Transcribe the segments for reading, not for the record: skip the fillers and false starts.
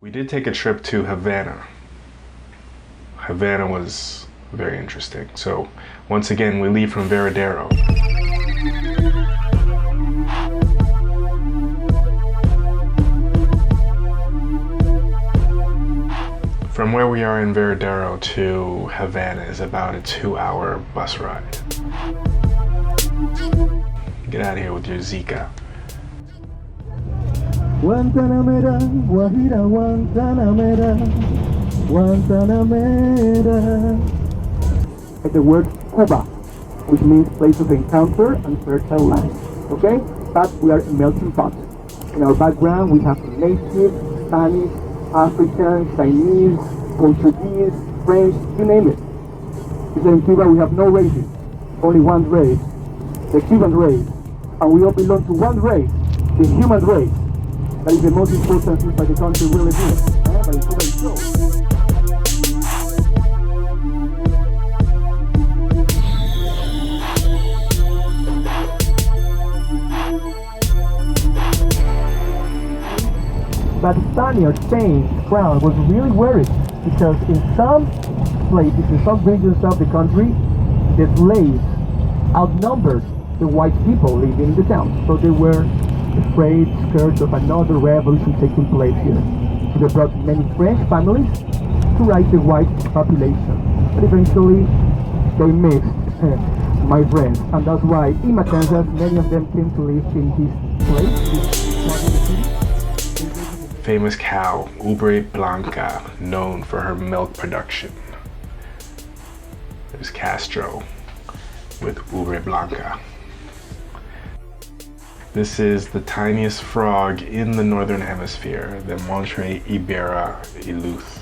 We did take a trip to Havana. Havana was very interesting. So once again, we leave from Varadero. From where we are in Varadero to Havana is about a 2-hour bus ride. Get out of here with your Zika. Guantanamera, Guajira, Guantanamera, Guantanamera. It's the word Cuba, which means place of encounter and fertile land. Okay? But we are a melting pot. In our background, we have native, Spanish, African, Chinese, Portuguese, French, you name it. Because in Cuba we have no races, only one race, the Cuban race. And we all belong to one race, the human race. That is the most important thing by the country really doing. But in Cuba it's so. But Spaniards, Spain, Crown was really worried because in some places, in some regions of the country, the slaves outnumbered the white people living in the town. So they were afraid, scared of another revolution taking place here. So they brought many French families to rise the white population. But eventually, they mixed, my friends. And that's why in Matanzas, many of them came to live in this place, Famous cow, Ubre Blanca, known for her milk production. There's Castro with Ubre Blanca. This is the tiniest frog in the northern hemisphere, the Montre Ibera iluth.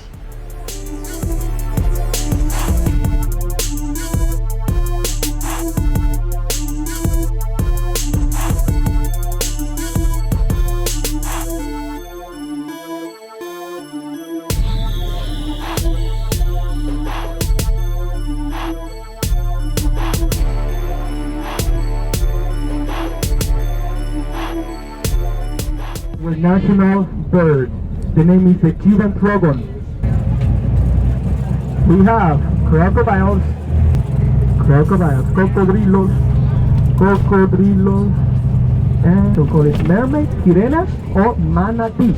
National bird. The name is the Cuban trogon. We have crocodiles, cocodrilos, and we call it mermaid, sirenas, or manatee.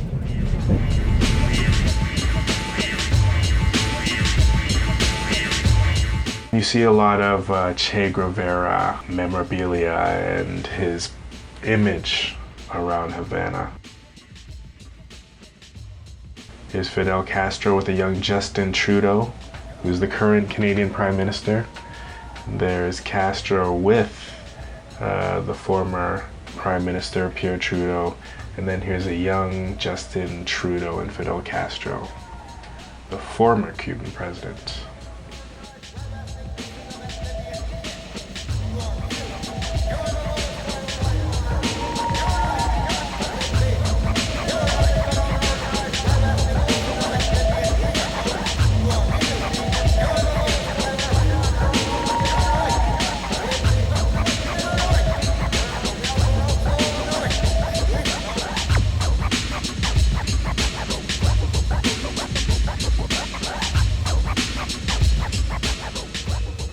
You see a lot of Che Guevara memorabilia and his image around Havana. Here's Fidel Castro with a young Justin Trudeau, who's the current Canadian Prime Minister. There's Castro with the former Prime Minister Pierre Trudeau, and then here's a young Justin Trudeau and Fidel Castro, the former Cuban president.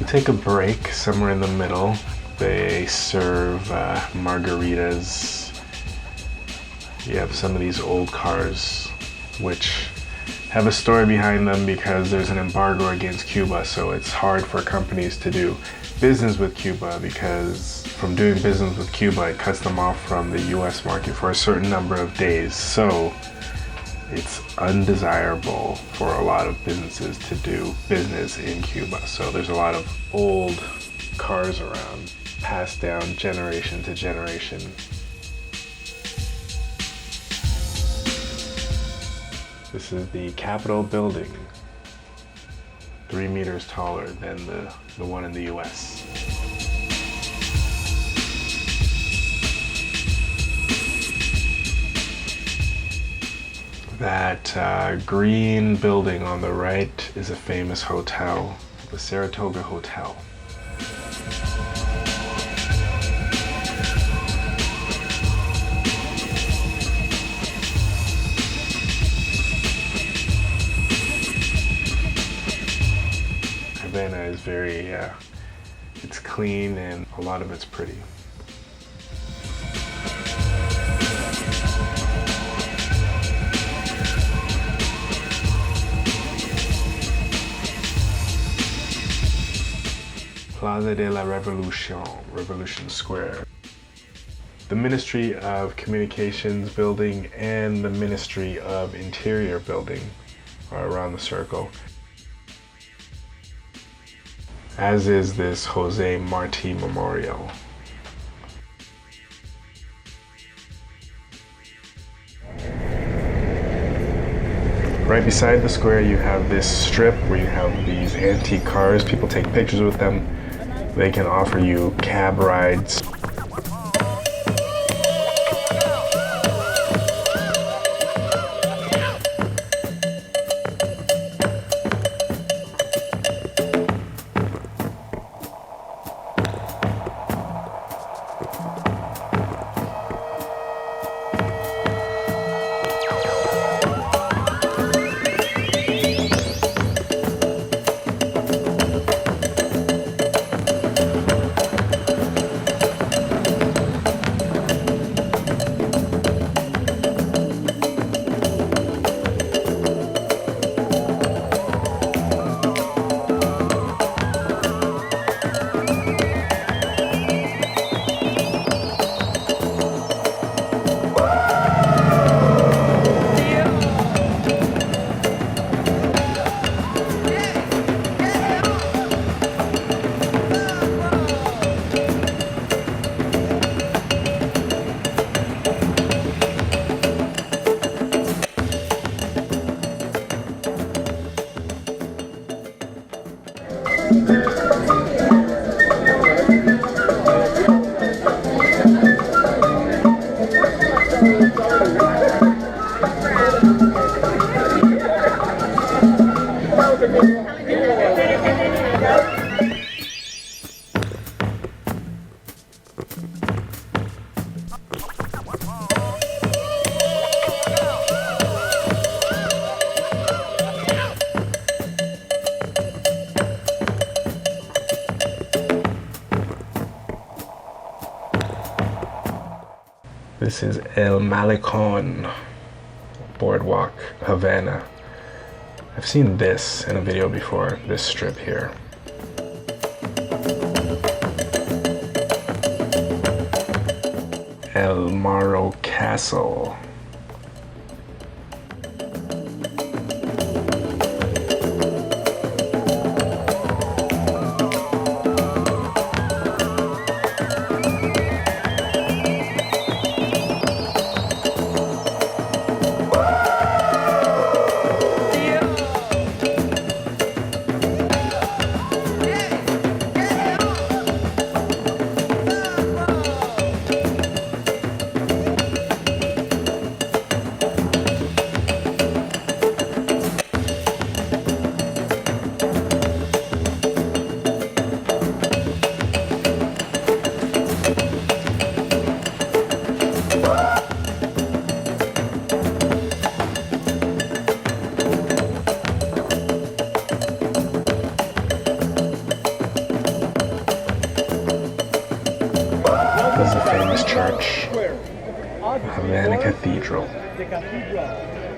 Take a break somewhere in the middle. They serve margaritas. You have some of these old cars which have a story behind them because there's an embargo against Cuba, so it's hard for companies to do business with Cuba because from doing business with Cuba it cuts them off from the US market for a certain number of days. So it's undesirable for a lot of businesses to do business in Cuba. So there's a lot of old cars around, passed down generation to generation. This is the Capitol building, 3 meters taller than the one in the US. That green building on the right is a famous hotel, the Saratoga Hotel. very, it's clean and a lot of it's pretty. Plaza de la Revolution Square. The Ministry of Communications building and the Ministry of Interior building are around the circle, as is this Jose Marti Memorial. Right beside the square you have this strip where you have these antique cars. People take pictures with them. They can offer you cab rides. This is El Malecon Boardwalk, Havana. I've seen this in a video before, this strip here. El Morro Castle. This is a famous church, Havana Cathedral. The cathedral,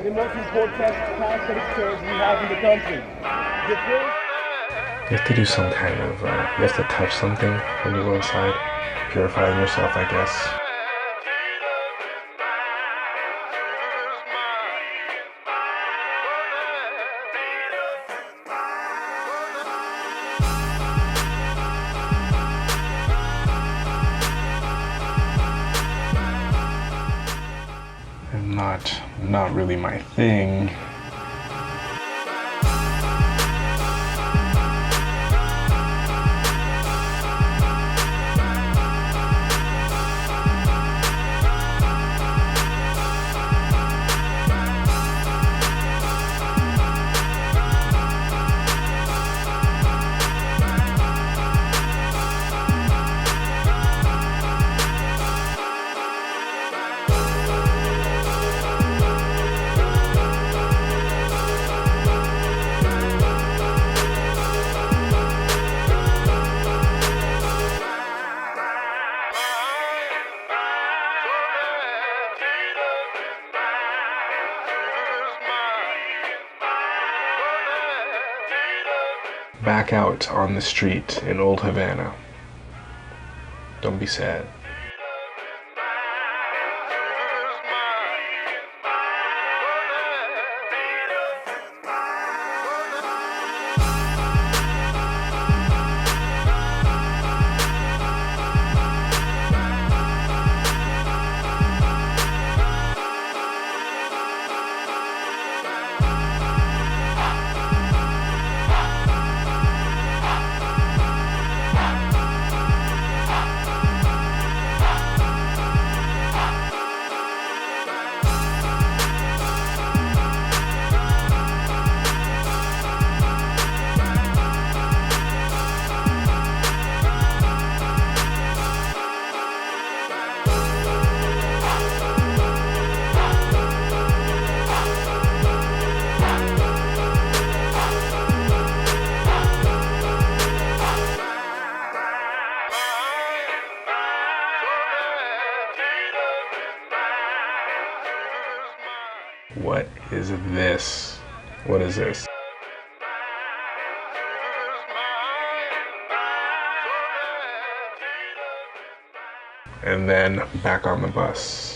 the most important Catholic church we have in the country. You have to do some kind of, you have to touch something when you go inside, purifying yourself, I guess. Not really my thing. back out on the street in Old Havana. Don't be sad. What is this? What is this? And then back on the bus.